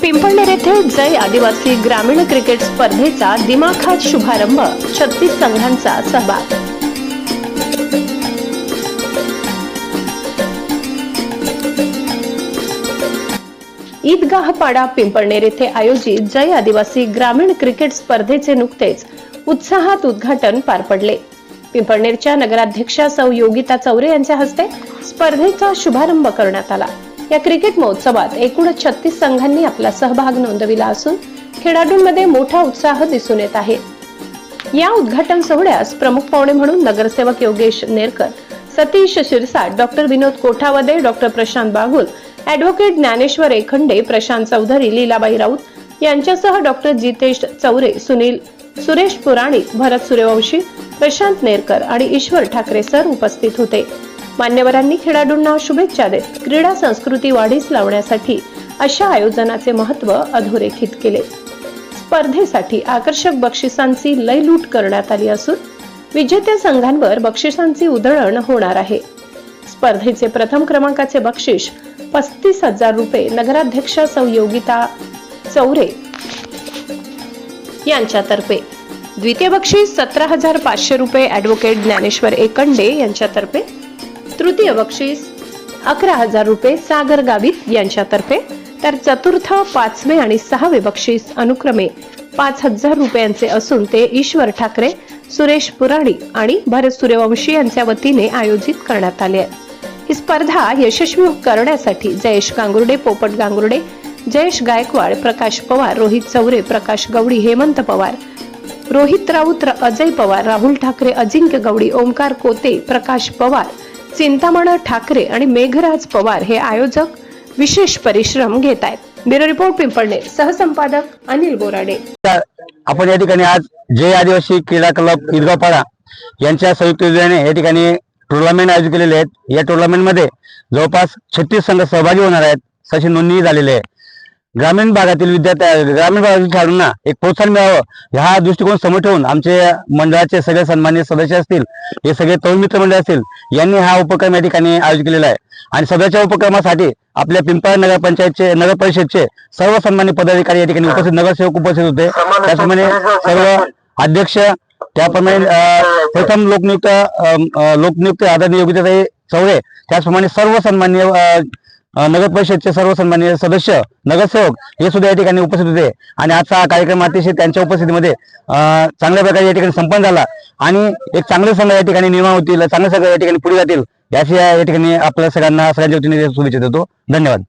पिंपळनेर येथे जय आदिवासी ग्रामीण क्रिकेट स्पर्धेचा दिमाखात शुभारंभ, 36 संघांचा सहभाग। ईदगाह पाडा पिंपळनेर येथे आयोजित जय आदिवासी ग्रामीण क्रिकेट स्पर्धेचे नुकतेच उत्साहात उद्घाटन पार पडले। पिंपळनेरच्या नगराध्यक्षा सौ योगिता चौरे यांच्या हस्ते स्पर्धेचा शुभारंभ करण्यात आला। या क्रिकेट महोत्सवात एकूण 36 संघांनी आपला सहभाग नोंदविला असून खेळाडूंमध्ये मोठा उत्साह दिसून येत आहे। या उद्घाटन सोहळ्यास प्रमुख पाहुणे म्हणून नगरसेवक योगेश नेरकर, सतीश शिरसाट, डॉक्टर विनोद कोठावदे, डॉक्टर प्रशांत बागुल, ॲडव्होकेट ज्ञानेश्वर एखंडे, प्रशांत चौधरी, लीलाबाई राऊत यांच्यासह डॉक्टर जितेश चौरे, सुरेश पुराणिक, भरत सूर्यवंशी, प्रशांत नेरकर आणि ईश्वर ठाकरे सर उपस्थित होते। मान्यवरांनी खेळाडूंना शुभेच्छा देत क्रीडा संस्कृती वाढीस लावण्यासाठी अशा आयोजनाचे महत्त्व अधोरेखित केले। स्पर्धेसाठी आकर्षक बक्षिसांची लयलूट करण्यात आली असून विजेत्या संघांवर बक्षिसांची उधळण होणार आहे। स्पर्धेचे प्रथम क्रमांकाचे बक्षीस 35,000 रुपये नगराध्यक्षा सौ योगिता चौरे यांच्यातर्फे, द्वितीय बक्षीस 17,500 रुपये ॲडव्होकेट ज्ञानेश्वर एखंडे यांच्यातर्फे, तृतीय बक्षीस 11,000 रुपये सागर गावित यांच्यातर्फे, तर चतुर्थ, पाचवे आणि सहावे बक्षीस अनुक्रमे 5,000 रुपयांचे असून ते ईश्वर ठाकरे, सुरेश पुराणिक आणि भरत सूर्यवंशी यांच्या वतीने आयोजित करण्यात आले आहे। ही स्पर्धा यशस्वी करण्यासाठी जयेश गांगुर्डे, पोपट गांगुर्डे, जयेश गायकवाड, प्रकाश पवार, रोहित चौरे, प्रकाश गवडी, हेमंत पवार, रोहित राऊत, अजय पवार, राहुल ठाकरे, अजिंक्य गवडी, ओमकार कोते, प्रकाश पवार, चिंतामण ठाकरे आणि मेघराज पवार हे आयोजक विशेष परिश्रम घेत आहेत। ब्युरो रिपोर्ट, पिंपळनेर, सहसंपादक अनिल बोराडे। आपण या ठिकाणी आज जय आदिवासी क्रीडा क्लब ईदगाह पाडा यांच्या संयुक्त विद्यमाने या ठिकाणी टुर्नामेंट आयोजित केलेले आहेत। या टुर्नामेंट मध्ये जवळपास 36 संघ सहभागी होणार आहेत, तशी नोंदणी झालेली आहे। ग्रामीण भागातील खेळाडूंना एक प्रोत्साहन मिळावं ह्या दृष्टिकोन समोर ठेवून आमचे मंडळाचे सगळे सन्माननीय सदस्य असतील, हे सगळे तरुण मित्र मंडळ असतील, यांनी हा उपक्रम या ठिकाणी आयोजित केलेला आहे। आणि सध्याच्या उपक्रमासाठी आपल्या पिंपळ नगर पंचायतचे, नगर परिषदचे सर्व सन्माननीय पदाधिकारी या ठिकाणी उपस्थित, नगरसेवक उपस्थित होते। त्याचप्रमाणे सर्व अध्यक्ष, त्याप्रमाणे प्रथम लोकनियुक्त आदरणीय योगिताताई चौरे, त्याचप्रमाणे सर्व सन्माननीय नगर परिषदचे सर्व सन्माननीय सदस्य, नगरसेवक हे सुद्धा या ठिकाणी उपस्थित होते। आणि आजचा हा कार्यक्रम अतिशय त्यांच्या उपस्थितीमध्ये चांगल्या प्रकारे या ठिकाणी संपन्न झाला आणि एक चांगले संघ या ठिकाणी निर्माण होतील, चांगले संघ या ठिकाणी पुढे जातील याची या ठिकाणी आपल्या सगळ्यांच्या वतीने शुभेच्छा देतो। धन्यवाद।